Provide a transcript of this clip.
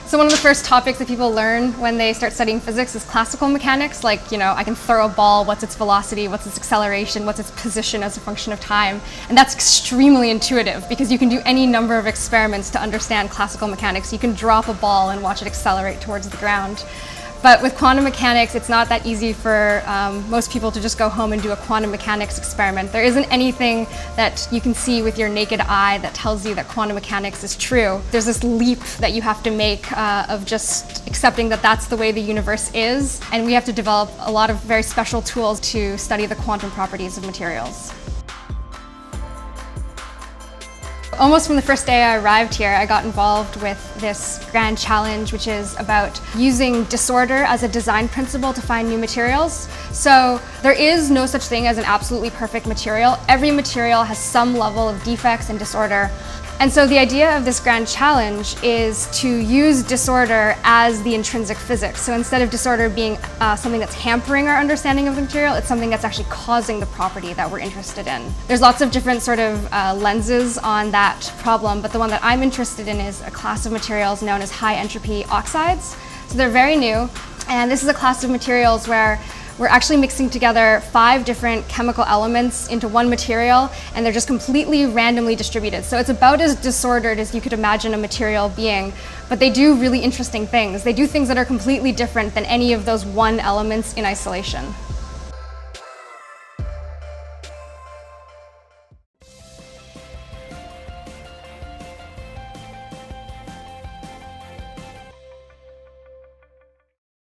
So one of the first topics that people learn when they start studying physics is classical mechanics, like, I can throw a ball, what's its velocity, what's its acceleration, what's its position as a function of time. And that's extremely intuitive because you can do any number of experiments to understand classical mechanics. You can drop a ball and watch it accelerate towards the ground. But with quantum mechanics, it's not that easy for most people to just go home and do a quantum mechanics experiment. There isn't anything that you can see with your naked eye that tells you that quantum mechanics is true. There's this leap that you have to make of just accepting that that's the way the universe is, and we have to develop a lot of very special tools to study the quantum properties of materials. Almost from the first day I arrived here, I got involved with this grand challenge, which is about using disorder as a design principle to find new materials. So there is no such thing as an absolutely perfect material. Every material has some level of defects and disorder. And so the idea of this grand challenge is to use disorder as the intrinsic physics. So instead of disorder being something that's hampering our understanding of the material, it's something that's actually causing the property that we're interested in. There's lots of different sort of lenses on that problem, but the one that I'm interested in is a class of materials known as high entropy oxides. So they're very new, and this is a class of materials where we're actually mixing together 5 different chemical elements into one material, and they're just completely randomly distributed. So it's about as disordered as you could imagine a material being, but they do really interesting things. They do things that are completely different than any of those one elements in isolation.